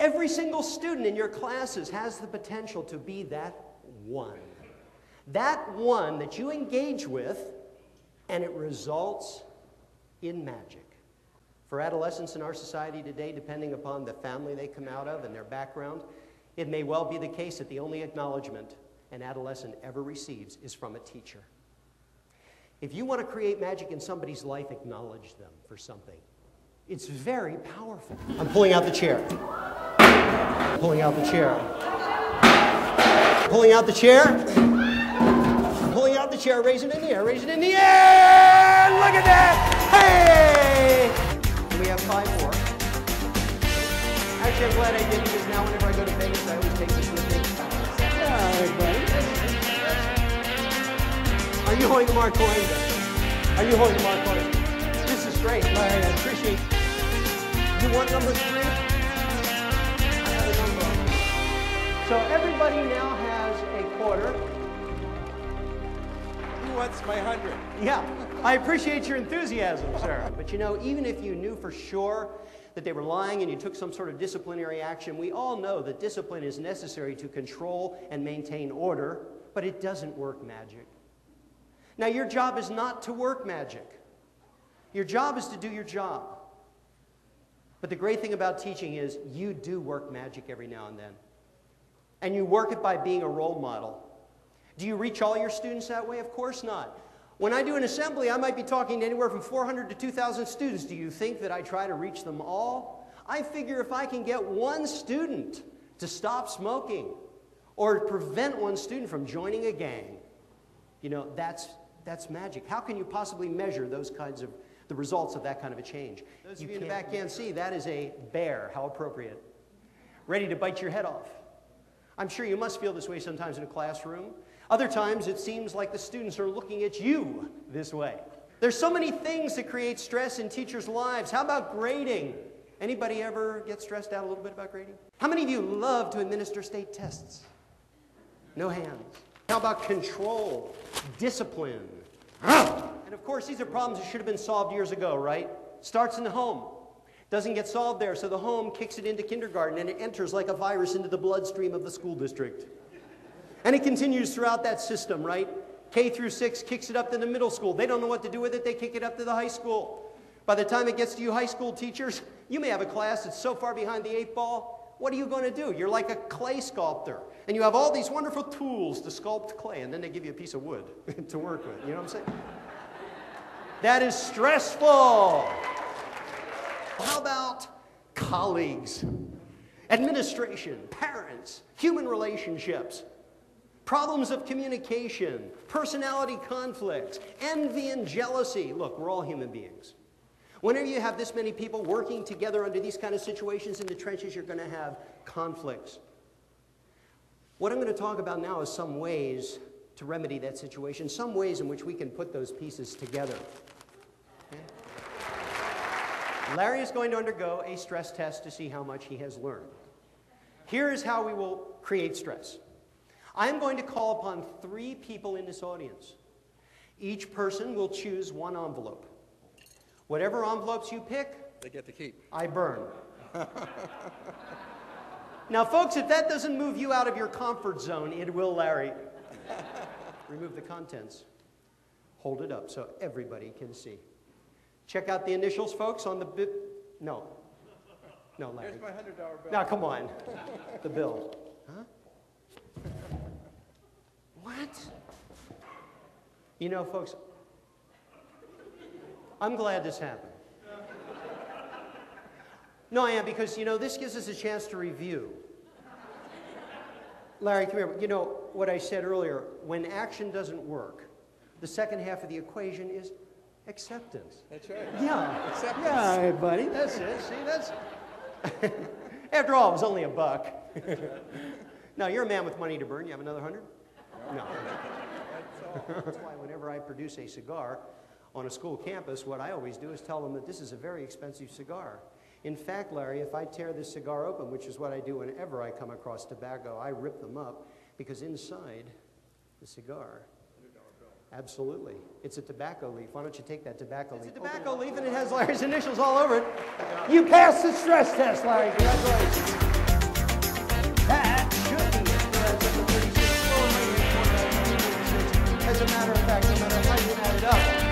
Every single student in your classes has the potential to be that one. That one that you engage with, and it results in magic. For adolescents in our society today, depending upon the family they come out of and their background, it may well be the case that the only acknowledgement an adolescent ever receives is from a teacher. If you want to create magic in somebody's life, acknowledge them for something. It's very powerful. I'm pulling out the chair. Pulling out the chair. Pulling out the chair. Pulling out the chair, raise it in the air, raise it in the air! Look at that! Hey! We have 5 more. Actually, I'm glad I did, because now whenever I go to Vegas, I always take this with me. Are you holding the mark coin? Are you holding the mark coin? This is great, Larry. I appreciate it. You want number 3? I have a number. So everybody now has a quarter. Who wants my 100? Yeah, I appreciate your enthusiasm, sir. But you know, even if you knew for sure that they were lying and you took some sort of disciplinary action, we all know that discipline is necessary to control and maintain order, but it doesn't work magic. Now, your job is not to work magic. Your job is to do your job. But the great thing about teaching is you do work magic every now and then. And you work it by being a role model. Do you reach all your students that way? Of course not. When I do an assembly, I might be talking to anywhere from 400 to 2,000 students. Do you think that I try to reach them all? I figure if I can get one student to stop smoking or prevent one student from joining a gang, you know, that's magic. How can you possibly measure those kinds of, the results of that kind of a change? Those of you in the back can't see, that is a bear. How appropriate. Ready to bite your head off. I'm sure you must feel this way sometimes in a classroom. Other times it seems like the students are looking at you this way. There's so many things that create stress in teachers' lives. How about grading? Anybody ever get stressed out a little bit about grading? How many of you love to administer state tests? No hands. How about control, discipline? And of course, these are problems that should have been solved years ago, right? Starts in the home. Doesn't get solved there, so the home kicks it into kindergarten, and it enters like a virus into the bloodstream of the school district. And it continues throughout that system, right? K through 6 kicks it up to the middle school. They don't know what to do with it. They kick it up to the high school. By the time it gets to you high school teachers, you may have a class that's so far behind the 8 ball. What are you going to do? You're like a clay sculptor. And you have all these wonderful tools to sculpt clay, and then they give you a piece of wood to work with. You know what I'm saying? That is stressful. How about colleagues, administration, parents, human relationships? Problems of communication, personality conflicts, envy and jealousy. Look, we're all human beings. Whenever you have this many people working together under these kind of situations in the trenches, you're going to have conflicts. What I'm going to talk about now is some ways to remedy that situation, some ways in which we can put those pieces together. Okay? Larry is going to undergo a stress test to see how much he has learned. Here is how we will create stress. I'm going to call upon 3 people in this audience. Each person will choose one envelope. Whatever envelopes you pick, they get to keep. I burn. Now, folks, if that doesn't move you out of your comfort zone, it will, Larry. Remove the contents. Hold it up so everybody can see. Check out the initials, folks, on the bit. No. No, Larry. Here's my $100 bill. Now, come on. The bill. Huh? What? You know, folks, I'm glad this happened. No, I am, because, you know, this gives us a chance to review. Larry, come here. You know, what I said earlier, when action doesn't work, the second half of the equation is acceptance. That's right. Yeah. Acceptance. Yeah, all right, buddy. That's it. See, that's... After all, it was only $1. No, you're a man with money to burn. You have another 100? No. That's why whenever I produce a cigar on a school campus, what I always do is tell them that this is a very expensive cigar. In fact, Larry, if I tear this cigar open, which is what I do whenever I come across tobacco, I rip them up, because inside the cigar, absolutely, it's a tobacco leaf. Why don't you take that tobacco leaf? It's a tobacco leaf, and it has Larry's initials all over it. You passed the stress test, Larry. Congratulations. As a matter of fact, no matter how you add it up,